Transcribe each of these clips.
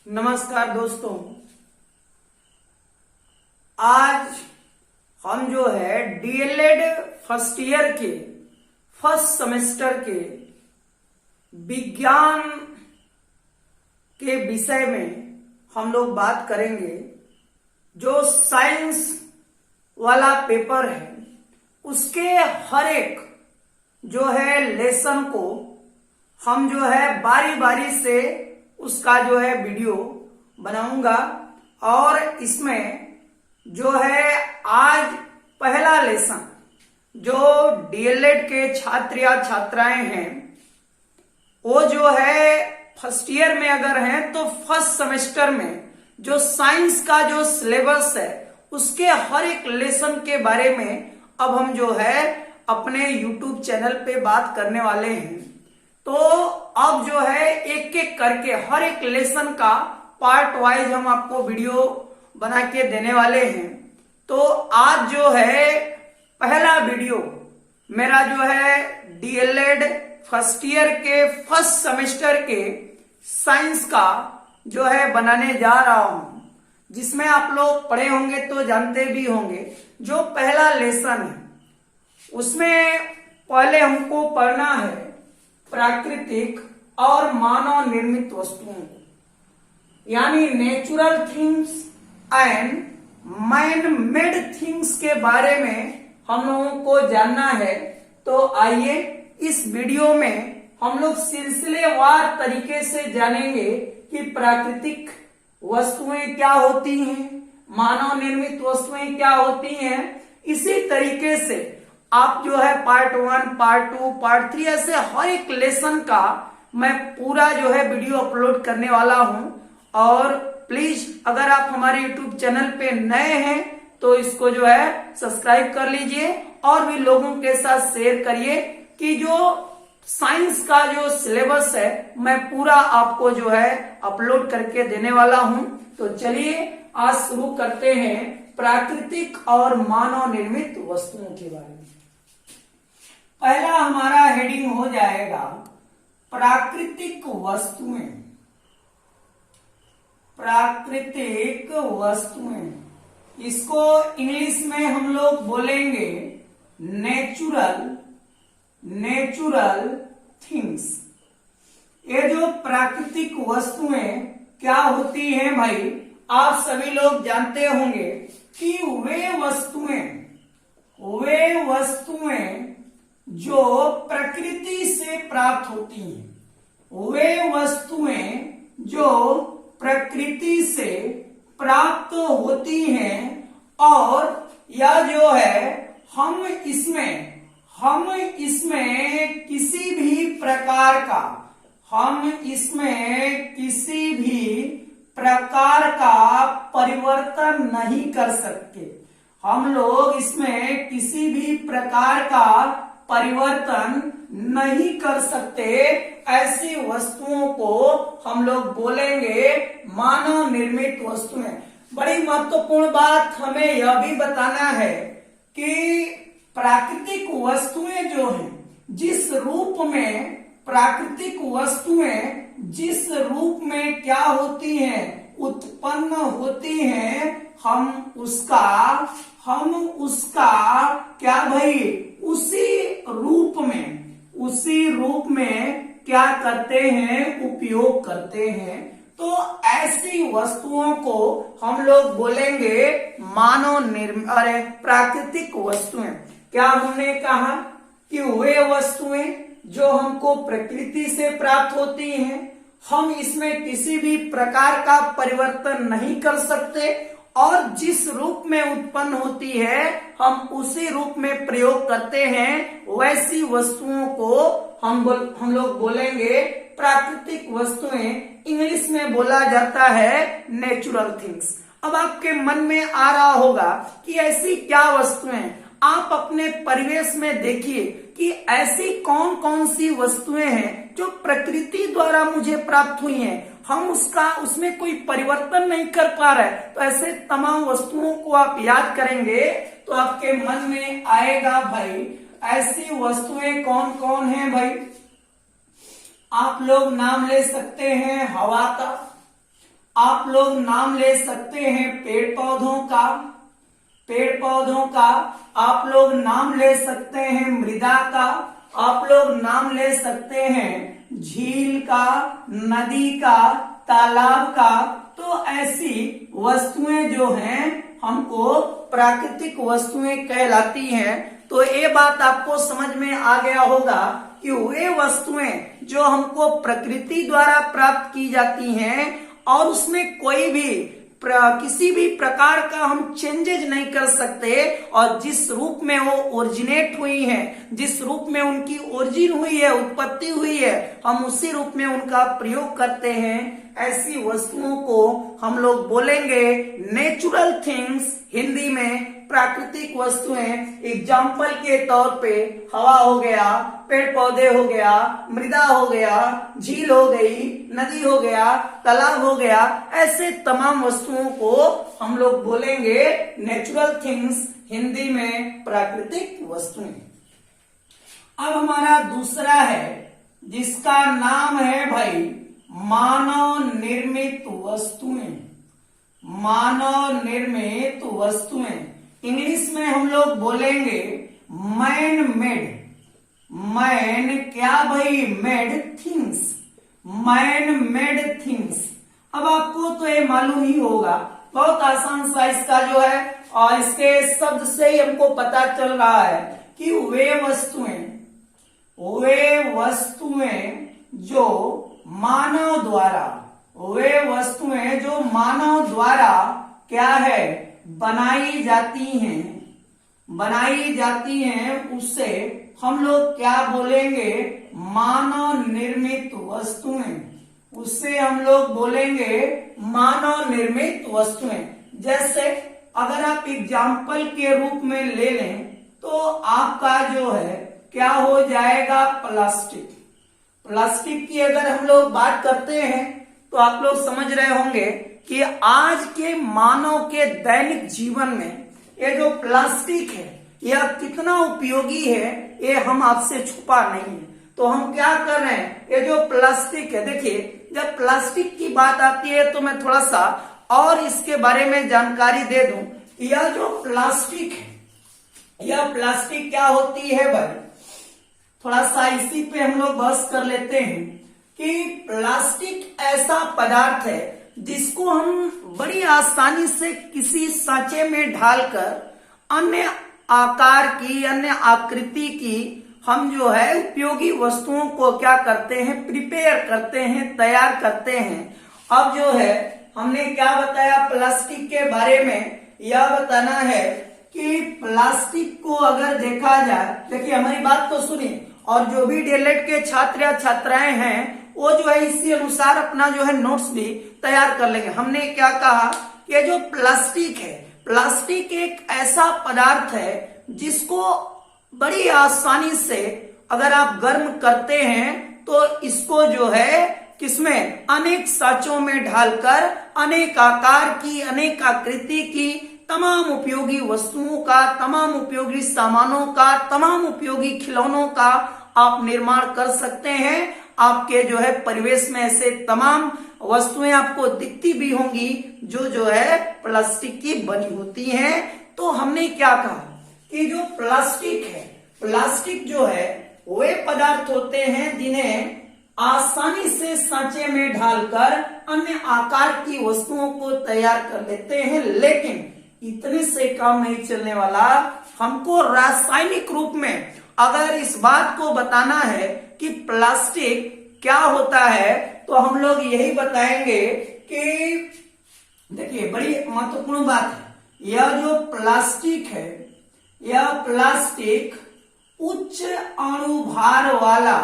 नमस्कार दोस्तों, आज हम जो है डीएलएड फर्स्ट ईयर के फर्स्ट सेमेस्टर के विज्ञान के विषय में हम लोग बात करेंगे। जो साइंस वाला पेपर है उसके हर एक जो है लेसन को हम जो है बारी बारी से उसका जो है वीडियो बनाऊंगा। और इसमें जो है आज पहला लेसन जो डीएलएड के छात्र या छात्राएं हैं वो जो है फर्स्ट ईयर में अगर हैं तो फर्स्ट सेमेस्टर में जो साइंस का जो सिलेबस है उसके हर एक लेसन के बारे में अब हम जो है अपने यूट्यूब चैनल पे बात करने वाले हैं। तो अब जो है एक एक करके हर एक लेसन का पार्ट वाइज हम आपको वीडियो बना के देने वाले हैं। तो आज जो है पहला वीडियो मेरा जो है डीएलएड फर्स्ट ईयर के फर्स्ट सेमेस्टर के साइंस का जो है बनाने जा रहा हूं, जिसमें आप लोग पढ़े होंगे तो जानते भी होंगे। जो पहला लेसन है उसमें पहले हमको पढ़ना है प्राकृतिक और मानव निर्मित वस्तुओं को, यानी natural things and man made things के बारे में हम लोगों को जानना है। तो आइए इस वीडियो में हम लोग सिलसिलेवार तरीके से जानेंगे कि प्राकृतिक वस्तुएं क्या होती हैं, मानव निर्मित वस्तुएं क्या होती हैं। इसी तरीके से आप जो है पार्ट 1, पार्ट 2, पार्ट 3 ऐसे हर एक लेसन का मैं पूरा जो है वीडियो अपलोड करने वाला हूं। और प्लीज अगर आप हमारे यूट्यूब चैनल पे नए हैं तो इसको जो है सब्सक्राइब कर लीजिए और भी लोगों के साथ शेयर करिए कि जो साइंस का जो सिलेबस है मैं पूरा आपको जो है अपलोड करके देने वाला हूं। तो चलिए आज शुरू करते हैं प्राकृतिक और मानव निर्मित वस्तुओं के बारे में। पहला हमारा हेडिंग हो जाएगा प्राकृतिक वस्तुएं। प्राकृतिक वस्तुएं, इसको इंग्लिश में हम लोग बोलेंगे नेचुरल थिंग्स। ये जो प्राकृतिक वस्तुएं क्या होती हैं भाई, आप सभी लोग जानते होंगे कि वे वस्तुएं जो प्रकृति से प्राप्त होती हैं, वे वस्तुएं जो प्रकृति से प्राप्त होती हैं। और यह जो है हम इसमें किसी भी प्रकार का परिवर्तन नहीं कर सकते। हम लोग इसमें किसी भी प्रकार का परिवर्तन नहीं कर सकते। ऐसी वस्तुओं को हम लोग बोलेंगे मानव निर्मित वस्तुएं। बड़ी महत्वपूर्ण बात हमें यह भी बताना है कि प्राकृतिक वस्तुएं जो हैं जिस रूप में क्या होती हैं, उत्पन्न होती हैं, हम उसका क्या भाई उसी रूप में क्या करते हैं, उपयोग करते हैं। तो ऐसी वस्तुओं को हम लोग बोलेंगे प्राकृतिक वस्तुएं। क्या हमने कहा कि वे वस्तुएं जो हमको प्रकृति से प्राप्त होती हैं, हम इसमें किसी भी प्रकार का परिवर्तन नहीं कर सकते और जिस रूप में उत्पन्न होती है हम उसी रूप में प्रयोग करते हैं। वैसी वस्तुओं को हम लोग बोलेंगे प्राकृतिक वस्तुएं। इंग्लिश में बोला जाता है नेचुरल थिंग्स। अब आपके मन में आ रहा होगा कि ऐसी क्या वस्तुएं, आप अपने परिवेश में देखिए कि ऐसी कौन कौन सी वस्तुएं हैं जो प्रकृति द्वारा मुझे प्राप्त हुई हैं, हम उसमें कोई परिवर्तन नहीं कर पा रहे। तो ऐसे तमाम वस्तुओं को आप याद करेंगे तो आपके मन में आएगा भाई ऐसी वस्तुएं कौन कौन हैं भाई। आप लोग नाम ले सकते हैं हवा का, आप लोग नाम ले सकते हैं पेड़ पौधों का, आप लोग नाम ले सकते हैं मृदा का, आप लोग नाम ले सकते हैं झील का, नदी का, तालाब का। तो ऐसी वस्तुएं जो हैं हमको प्राकृतिक वस्तुएं कहलाती हैं। तो ये बात आपको समझ में आ गया होगा कि वे वस्तुएं जो हमको प्रकृति द्वारा प्राप्त की जाती हैं और उसमें कोई भी किसी भी प्रकार का हम चेंजेज नहीं कर सकते, और जिस रूप में वो ओरिजिनेट हुई है, जिस रूप में उनकी ओरिजिन हुई है, उत्पत्ति हुई है, हम उसी रूप में उनका प्रयोग करते हैं। ऐसी वस्तुओं को हम लोग बोलेंगे नेचुरल थिंग्स, हिंदी में प्राकृतिक वस्तुएं। एग्जाम्पल के तौर पे हवा हो गया, पेड़ पौधे हो गया, मृदा हो गया, झील हो गई, नदी हो गया, तालाब हो गया। ऐसे तमाम वस्तुओं को हम लोग बोलेंगे नेचुरल थिंग्स, हिंदी में प्राकृतिक वस्तुएं। अब हमारा दूसरा है जिसका नाम है भाई मानव निर्मित वस्तुएं। मानव निर्मित वस्तुएं इंग्लिश में हम लोग बोलेंगे मैन मेड। मैन क्या भाई? Made things, man made things. अब आपको तो ये मालूम ही होगा, बहुत आसान सा इसका जो है, और इसके शब्द से ही हमको पता चल रहा है कि वे वस्तुएं जो मानव द्वारा, वे वस्तुएं जो मानव द्वारा क्या है बनाई जाती हैं, उससे हम लोग क्या बोलेंगे? मानव निर्मित वस्तुएं। उससे हम लोग बोलेंगे मानव निर्मित वस्तुएं। जैसे अगर आप एग्जाम्पल के रूप में ले लें तो आपका जो है क्या हो जाएगा? प्लास्टिक। प्लास्टिक की अगर हम लोग बात करते हैं तो आप लोग समझ रहे होंगे कि आज के मानव के दैनिक जीवन में ये जो प्लास्टिक है यह कितना उपयोगी है, ये हम आपसे छुपा नहीं है। तो हम क्या कर रहे हैं, ये जो प्लास्टिक है, देखिए जब प्लास्टिक की बात आती है तो मैं थोड़ा सा और इसके बारे में जानकारी दे दूं। यह जो प्लास्टिक है, यह प्लास्टिक क्या होती है भाई? थोड़ा सा इसी पे हम लोग बहस कर लेते हैं कि प्लास्टिक ऐसा पदार्थ है जिसको हम बड़ी आसानी से किसी सांचे में डालकर अन्य आकार की, अन्य आकृति की हम जो है उपयोगी वस्तुओं को क्या करते हैं? प्रिपेयर करते हैं, तैयार करते हैं। अब जो है हमने क्या बताया प्लास्टिक के बारे में? यह बताना है कि प्लास्टिक को अगर देखा जाए, देखिए हमारी बात तो सुनिए, और जो भी डीएलएड के छात्र या छात्राएं हैं वो जो है इसी अनुसार अपना जो है नोट्स भी तैयार कर लेंगे। हमने क्या कहा कि जो प्लास्टिक है, प्लास्टिक एक ऐसा पदार्थ है जिसको बड़ी आसानी से अगर आप गर्म करते हैं तो इसको जो है किसमें? अनेक सांचों में डालकर अनेक आकार की, अनेक आकृति की तमाम उपयोगी वस्तुओं का, तमाम उपयोगी सामानों का, तमाम उपयोगी खिलौनों का आप निर्माण कर सकते हैं। आपके जो है परिवेश में ऐसे तमाम वस्तुएं आपको दिखती भी होंगी जो है प्लास्टिक की बनी होती हैं। तो हमने क्या कहा कि जो प्लास्टिक है, प्लास्टिक जो है वे पदार्थ होते हैं जिन्हें आसानी से सांचे में डालकर अन्य आकार की वस्तुओं को तैयार कर लेते हैं। लेकिन इतने से काम नहीं चलने वाला, हमको रासायनिक रूप में अगर इस बात को बताना है कि प्लास्टिक क्या होता है तो हम लोग यही बताएंगे कि देखिए बड़ी महत्वपूर्ण बात है, यह जो प्लास्टिक है, यह प्लास्टिक उच्च अणुभार वाला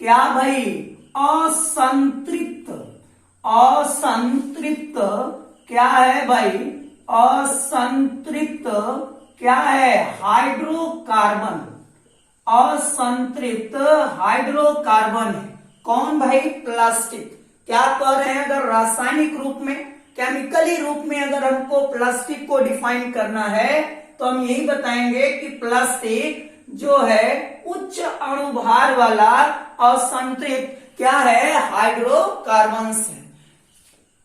क्या भाई? असंतृप्त क्या है भाई? असंतृप्त क्या है? हाइड्रोकार्बन। असंतृप्त हाइड्रोकार्बन है। कौन भाई? प्लास्टिक। क्या कह रहे हैं? अगर रासायनिक रूप में, केमिकली रूप में अगर हमको प्लास्टिक को डिफाइन करना है तो हम यही बताएंगे कि प्लास्टिक जो है उच्च अणुभार वाला असंतृप्त क्या है, हाइड्रोकार्बन्स है।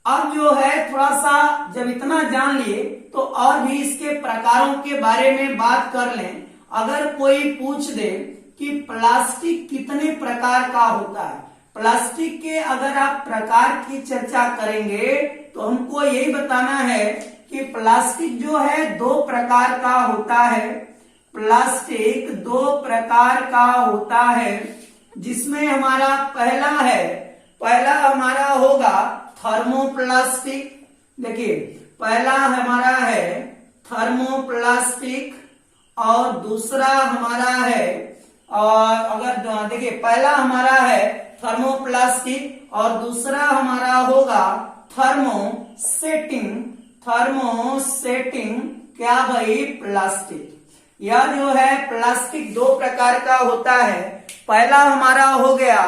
अब जो है थोड़ा सा जब इतना जान लिए तो और भी इसके प्रकारों के बारे में बात कर लें। अगर कोई पूछ दे कि प्लास्टिक कितने प्रकार का होता है, प्लास्टिक के अगर आप प्रकार की चर्चा करेंगे तो हमको यही बताना है कि प्लास्टिक जो है दो प्रकार का होता है। प्लास्टिक दो प्रकार का होता है, जिसमें हमारा पहला हमारा होगा थर्मोप्लास्टिक। देखिए पहला हमारा है थर्मोप्लास्टिक और दूसरा हमारा है, और अगर देखिए पहला हमारा है थर्मोप्लास्टिक और दूसरा हमारा होगा थर्मोसेटिंग। क्या भाई, प्लास्टिक। यह जो है प्लास्टिक दो प्रकार का होता है। पहला हमारा हो गया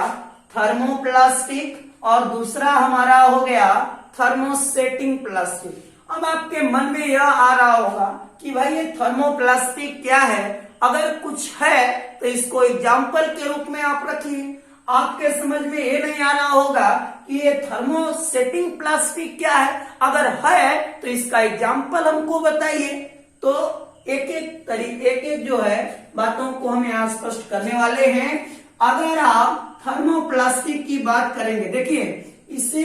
थर्मोप्लास्टिक और दूसरा हमारा हो गया थर्मोसेटिंग प्लास्टिक। अब आपके मन में यह आ रहा होगा कि भाई ये थर्मोप्लास्टिक क्या है, अगर कुछ है तो इसको एग्जाम्पल के रूप में आप रखिए। आपके समझ में ये नहीं आ रहा होगा कि ये थर्मोसेटिंग प्लास्टिक क्या है, अगर है तो इसका एग्जाम्पल हमको बताइए। तो एक एक जो है बातों को हम यहाँ स्पष्ट करने वाले हैं। अगर आप थर्मोप्लास्टिक की बात करेंगे, देखिए इसी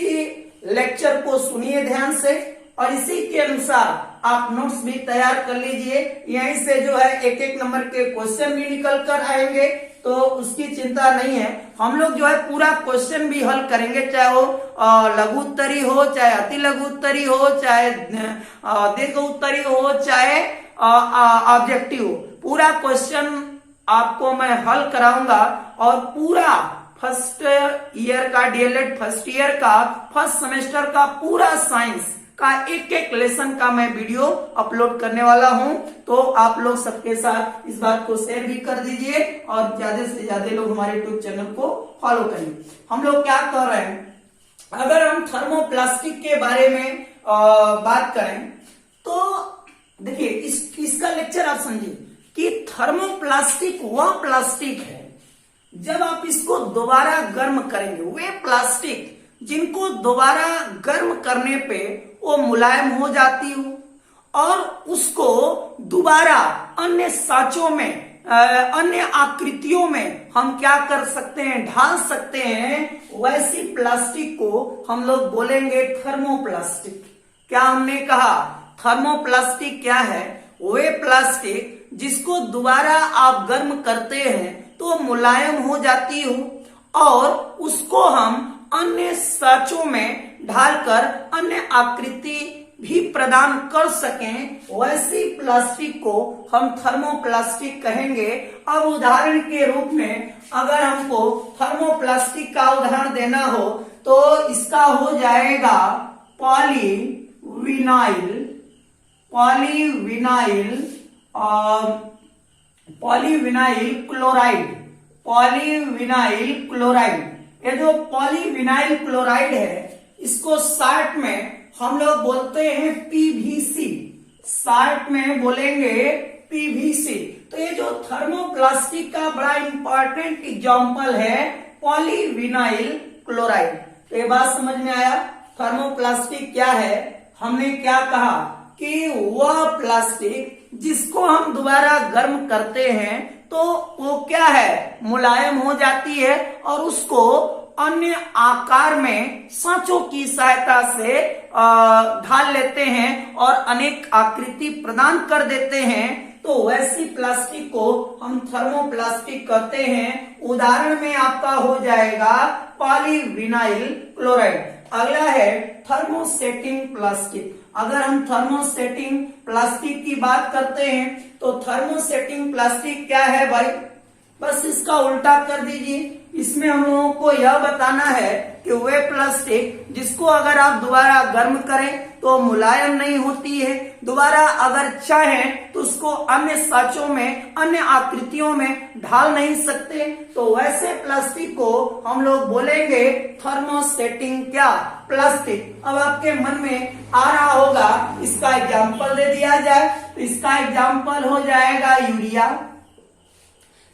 लेक्चर को सुनिए ध्यान से और इसी के अनुसार आप नोट्स भी तैयार कर लीजिए। यहीं से जो है एक एक नंबर के क्वेश्चन भी निकल कर आएंगे, तो उसकी चिंता नहीं है। हम लोग जो है पूरा क्वेश्चन भी हल करेंगे, चाहे वो लघु उत्तरी हो, चाहे अति लघु उत्तरी हो, चाहे दीर्घ उत्तरी हो, चाहे ऑब्जेक्टिव हो। पूरा क्वेश्चन आपको मैं हल कराऊंगा और पूरा फर्स्ट ईयर का डीएलएड फर्स्ट ईयर का फर्स्ट सेमेस्टर का पूरा साइंस का एक एक लेसन का मैं वीडियो अपलोड करने वाला हूं। तो आप लोग सबके साथ इस बात को शेयर भी कर दीजिए और ज्यादा से ज्यादा लोग हमारे यूट्यूब चैनल को फॉलो करिए। हम लोग क्या कर रहे हैं, अगर हम थर्मोप्लास्टिक के बारे में बात करें तो देखिए इसका लेक्चर आप समझिए कि थर्मोप्लास्टिक वह प्लास्टिक है जब आप इसको दोबारा गर्म करेंगे, वे प्लास्टिक जिनको दोबारा गर्म करने पे वो मुलायम हो जाती हो और उसको दोबारा अन्य साँचों में अन्य आकृतियों में हम क्या कर सकते हैं, ढाल सकते हैं। वैसी प्लास्टिक को हम लोग बोलेंगे थर्मोप्लास्टिक। क्या हमने कहा, थर्मोप्लास्टिक क्या है, वे प्लास्टिक जिसको दोबारा आप गर्म करते हैं तो मुलायम हो जाती हो और उसको हम अन्य साँचों में ढालकर अन्य आकृति भी प्रदान कर सकें, वैसी प्लास्टिक को हम थर्मोप्लास्टिक कहेंगे। अब उदाहरण के रूप में अगर हमको थर्मोप्लास्टिक का उदाहरण देना हो तो इसका हो जाएगा पॉलीविनाइल क्लोराइड। ये जो पॉलीविनाइल क्लोराइड है इसको शॉर्ट में हम लोग बोलते हैं पीवीसी, शॉर्ट में बोलेंगे पीवीसी। तो ये जो थर्मोप्लास्टिक का बड़ा इंपॉर्टेंट एग्जांपल है पॉलीविनाइल क्लोराइड। तो ये बात समझ में आया, थर्मोप्लास्टिक क्या है। हमने क्या कहा कि वह प्लास्टिक जिसको हम दोबारा गर्म करते हैं तो वो क्या है, मुलायम हो जाती है और उसको अन्य आकार में सांचों की सहायता से ढाल लेते हैं और अनेक आकृति प्रदान कर देते हैं। तो वैसी प्लास्टिक को हम थर्मोप्लास्टिक कहते हैं। उदाहरण में आपका हो जाएगा पॉलीविनाइल क्लोराइड। अगला है थर्मोसेटिंग प्लास्टिक। अगर हम थर्मोसेटिंग प्लास्टिक की बात करते हैं तो थर्मोसेटिंग प्लास्टिक क्या है भाई, बस इसका उल्टा कर दीजिए। इसमें हम लोगों को यह बताना है कि वे प्लास्टिक जिसको अगर आप दोबारा गर्म करें तो मुलायम नहीं होती है, दोबारा अगर चाहें तो उसको अन्य साँचों में अन्य आकृतियों में ढाल नहीं सकते, तो वैसे प्लास्टिक को हम लोग बोलेंगे थर्मोसेटिंग क्या, प्लास्टिक। अब आपके मन में आ रहा होगा इसका एग्जाम्पल दे दिया जाए, तो इसका एग्जाम्पल हो जाएगा यूरिया।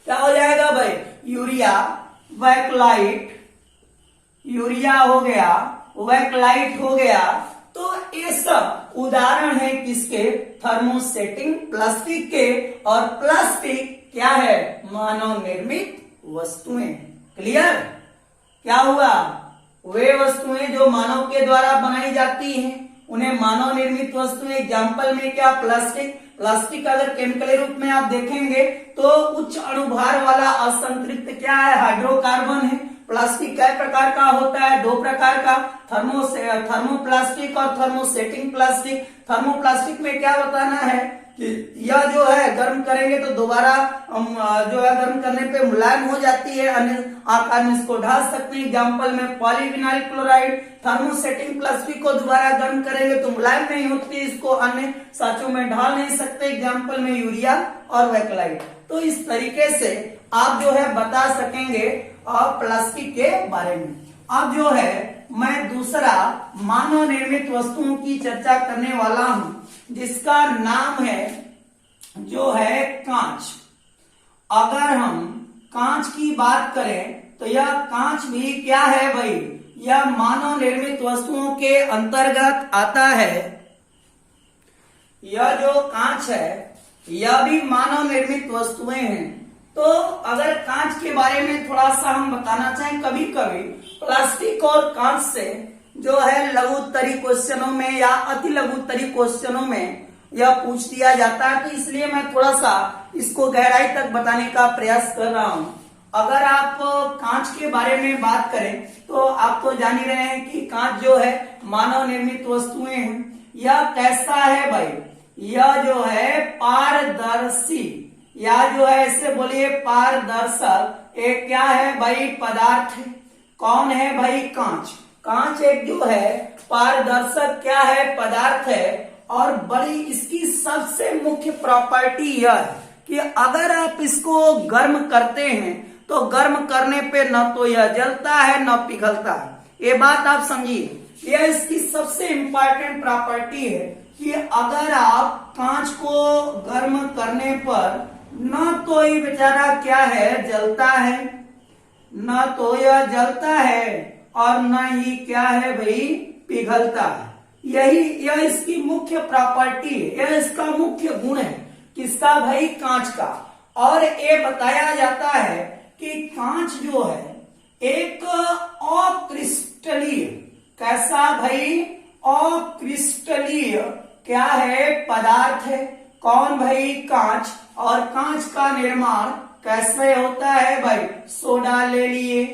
क्या हो जाएगा भाई, यूरिया, बैकलाइट, यूरिया हो गया, वैक्लाइट हो गया। तो ये सब उदाहरण है किसके? थर्मोसेटिंग प्लास्टिक के। और प्लास्टिक क्या है? मानव निर्मित वस्तुएं। क्लियर? क्या हुआ? वे वस्तुएं जो मानव के द्वारा बनाई जाती हैं उन्हें मानव निर्मित वस्तुएं। एग्जाम्पल में क्या? प्लास्टिक। प्लास्टिक अगर केमिकल रूप में आप देखेंगे तो उच्च अणुभार वाला असंतृप्त क्या है? हाइड्रोकार्बन है। प्लास्टिक कई प्रकार का होता है? 2 प्रकार का, थर्मोप्लास्टिक और थर्मोसेटिंग प्लास्टिक। थर्मोप्लास्टिक में क्या बताना है कि यह जो है गर्म करेंगे तो दोबारा जो है गर्म करने पे मुलायम हो जाती है, अन्य आकार में इसको ढाल सकते हैं। एग्जाम्पल में पॉलीविनाइल क्लोराइड। थर्मोसेटिंग प्लास्टिक को दोबारा गर्म करेंगे तो मुलायम नहीं होती, इसको अन्य साँचों में ढाल नहीं सकते। एग्जाम्पल में यूरिया और वैक्लाइट। तो इस तरीके से आप जो है बता सकेंगे प्लास्टिक के बारे में। अब जो है मैं दूसरा मानव निर्मित वस्तुओं की चर्चा करने वाला हूं जिसका नाम है जो है कांच। अगर हम कांच की बात करें तो यह कांच भी क्या है भाई? यह मानव निर्मित वस्तुओं के अंतर्गत आता है। यह जो कांच है यह भी मानव निर्मित वस्तुएं हैं। तो अगर कांच के बारे में थोड़ा सा हम बताना चाहें, कभी कभी प्लास्टिक और कांच से जो है लघु उत्तरी क्वेश्चनों में या अति लघु उत्तरी क्वेश्चनों में यह पूछ दिया जाता है, तो इसलिए मैं थोड़ा सा इसको गहराई तक बताने का प्रयास कर रहा हूं। अगर आप कांच के बारे में बात करें तो आप तो जान ही रहे हैं कि कांच जो है मानव निर्मित वस्तुएं हैं। यह कैसा है भाई? यह जो है पारदर्शी, या जो है इससे बोलिए पारदर्शक एक क्या है भाई? पदार्थ है। कौन है भाई? कांच। कांच एक जो है पारदर्शक क्या है? पदार्थ है। और बड़ी इसकी सबसे मुख्य प्रॉपर्टी यह है कि अगर आप इसको गर्म करते हैं तो गर्म करने पे न तो यह जलता है न पिघलता है। ये बात आप समझिए, यह इसकी सबसे इंपॉर्टेंट प्रॉपर्टी है कि अगर आप कांच को गर्म करने पर न तो ये बेचारा क्या है? जलता है, न तो यह जलता है और न ही क्या है भाई? पिघलता है। यह इसकी मुख्य प्रॉपर्टी है, यह इसका मुख्य गुण है। किसका भाई? कांच का। और ये बताया जाता है कि कांच जो है एक अक्रिस्टलीय, कैसा भाई? अक्रिस्टलीय क्या है? पदार्थ है। कौन भाई? कांच। और कांच का निर्माण कैसे होता है भाई? सोडा ले लिए,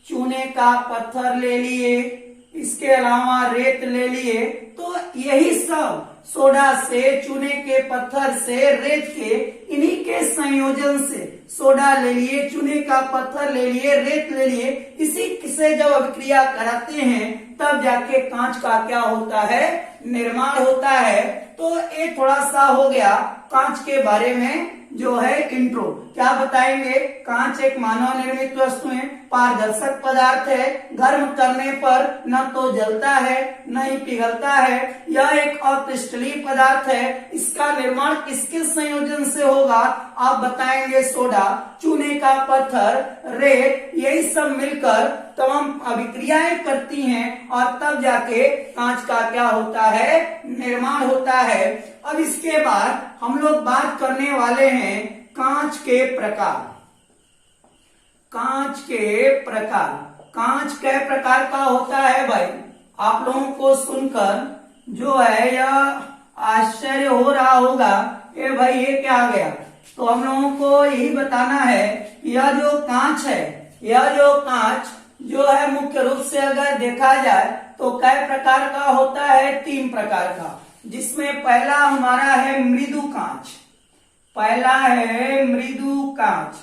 चूने का पत्थर ले लिए, इसके अलावा रेत ले लिए। तो यही सब सोडा से, चूने के पत्थर से, रेत के, इन्हीं के संयोजन से सोडा ले लिए, चूने का पत्थर ले लिए, रेत ले लिए, इसी से जब अभिक्रिया कराते हैं तब जाके कांच का क्या होता है? निर्माण होता है। तो ये थोड़ा सा हो गया कांच के बारे में जो है इंट्रो। क्या बताएंगे? कांच एक मानव निर्मित वस्तु है, पारदर्शक पदार्थ है, गर्म करने पर न तो जलता है न ही पिघलता है। यह एक अक्रिस्टलीय पदार्थ है। इसका निर्माण किसके संयोजन से होगा? आप बताएंगे सोडा, चूने का पत्थर, रेत, यही सब मिलकर तमाम अभिक्रियाएं करती हैं और तब जाके कांच का क्या होता है? निर्माण होता है। अब इसके बाद हम लोग बात करने वाले हैं कांच के प्रकार। कांच के प्रकार, कांच कै प्रकार का होता है भाई? आप लोगों को सुनकर जो है यह आश्चर्य हो रहा होगा, ये भाई ये क्या आ गया? तो हम लोगों को यही बताना है, यह जो कांच है, यह जो कांच जो है मुख्य रूप से अगर देखा जाए तो कै प्रकार का होता है? 3 प्रकार का, जिसमें पहला हमारा है मृदु कांच। पहला है मृदु कांच।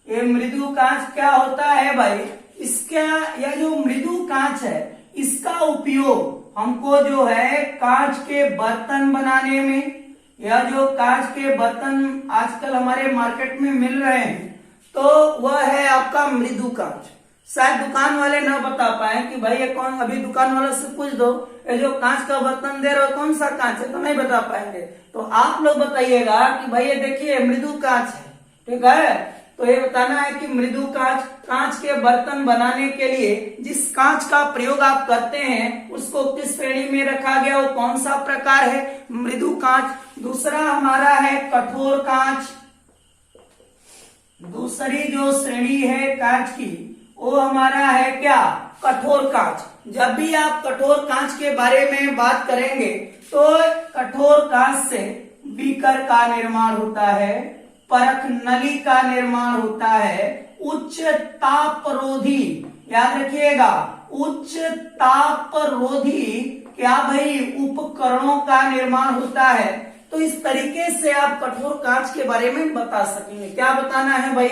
ये मृदु कांच क्या होता है भाई? इसका यह जो मृदु कांच है इसका उपयोग हमको जो है कांच के बर्तन बनाने में, यह जो कांच के बर्तन आजकल हमारे मार्केट में मिल रहे हैं तो वह है आपका मृदु कांच। शायद दुकान वाले न बता पाए कि भाई ये कौन, अभी दुकान वाले से पूछ दो ये जो कांच का बर्तन दे रहे हो कौन सा कांच है, तो नहीं बता पाएंगे। तो आप लोग बताइएगा कि भाई ये देखिए मृदु कांच है, ठीक है। तो ये बताना है कि मृदु कांच, कांच के बर्तन बनाने के लिए जिस कांच का प्रयोग आप करते हैं उसको किस श्रेणी में रखा गया, वो कौन सा प्रकार है, मृदु कांच। दूसरा हमारा है कठोर कांच। दूसरी जो श्रेणी है कांच की वो हमारा है क्या, कठोर कांच। जब भी आप कठोर कांच के बारे में बात करेंगे तो कठोर कांच से बीकर का निर्माण होता है, परख नली का निर्माण होता है, उच्च तापरोधी, याद रखिएगा, उच्च तापरोधी क्या भाई उपकरणों का निर्माण होता है। तो इस तरीके से आप कठोर कांच के बारे में बता सकेंगे। क्या बताना है भाई,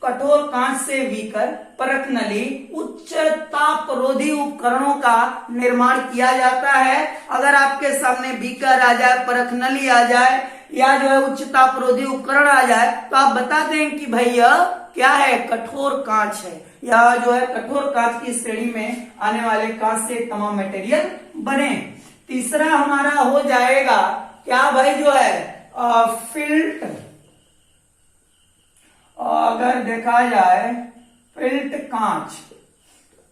कठोर कांच से बीकर, परख नली, उच्च तापरोधी उपकरणों का निर्माण किया जाता है। अगर आपके सामने बीकर आ जाए, परख नली आ जाए या जो है उच्च तापरोधी उपकरण आ जाए तो आप बता दें कि भाई यह क्या है, कठोर कांच है, या जो है कठोर कांच की श्रेणी में आने वाले कांच से तमाम मटेरियल बने। तीसरा हमारा हो जाएगा क्या भाई, जो है फिल्ट। अगर देखा जाए फिल्ट कांच,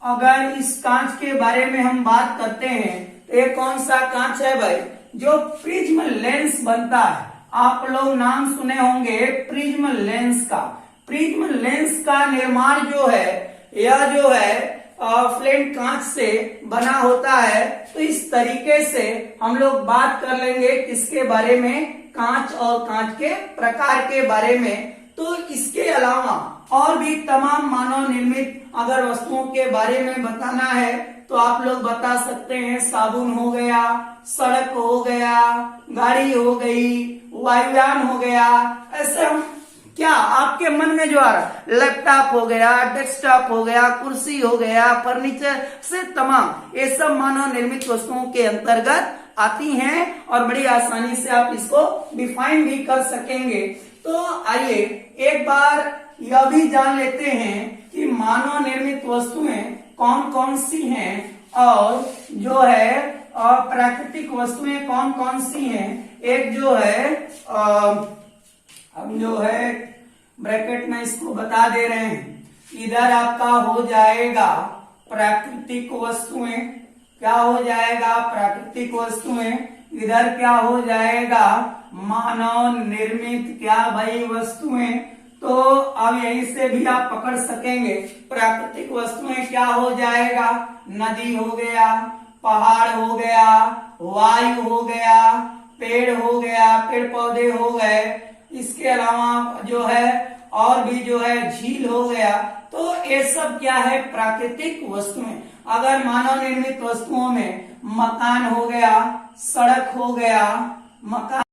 अगर इस कांच के बारे में हम बात करते हैं तो ये कौन सा कांच है भाई, जो प्रिज्म लेंस बनता है। आप लोग नाम सुने होंगे प्रिज्म लेंस का। प्रिज्म लेंस का निर्माण जो है यह जो है फ्लेट कांच से बना होता है। तो इस तरीके से हम लोग बात कर लेंगे किसके बारे में, कांच और कांच के प्रकार के बारे में। तो इसके अलावा और भी तमाम मानव निर्मित अगर वस्तुओं के बारे में बताना है तो आप लोग बता सकते हैं, साबुन हो गया, सड़क हो गया, गाड़ी हो गई, वायुयान हो गया। ऐसे हम क्या आपके मन में जो आ रहा है, लैपटॉप हो गया, डेस्कटॉप हो गया, कुर्सी हो गया, फर्नीचर से तमाम ये सब मानव निर्मित वस्तुओं के अंतर्गत आती हैं और बड़ी आसानी से आप इसको डिफाइन भी कर सकेंगे। तो आइए एक बार यह भी जान लेते हैं कि मानव निर्मित वस्तुएं कौन कौन सी हैं और जो है प्राकृतिक वस्तुएं कौन कौन सी हैं। एक जो है हम जो है ब्रैकेट में इसको बता दे रहे हैं, इधर आपका हो जाएगा प्राकृतिक वस्तुएं, क्या हो जाएगा प्राकृतिक वस्तुएं, इधर क्या हो जाएगा मानव निर्मित क्या भाई वस्तुएं। तो अब यहीं से भी आप पकड़ सकेंगे प्राकृतिक वस्तुएं क्या हो जाएगा, नदी हो गया, पहाड़ हो गया, वायु हो गया, पेड़ हो गया, पेड़ पौधे हो गए, इसके अलावा जो है और भी जो है झील हो गया। तो ये सब क्या है प्राकृतिक वस्तुएं। अगर मानव निर्मित वस्तुओं में मकान हो गया, सड़क हो गया, मकान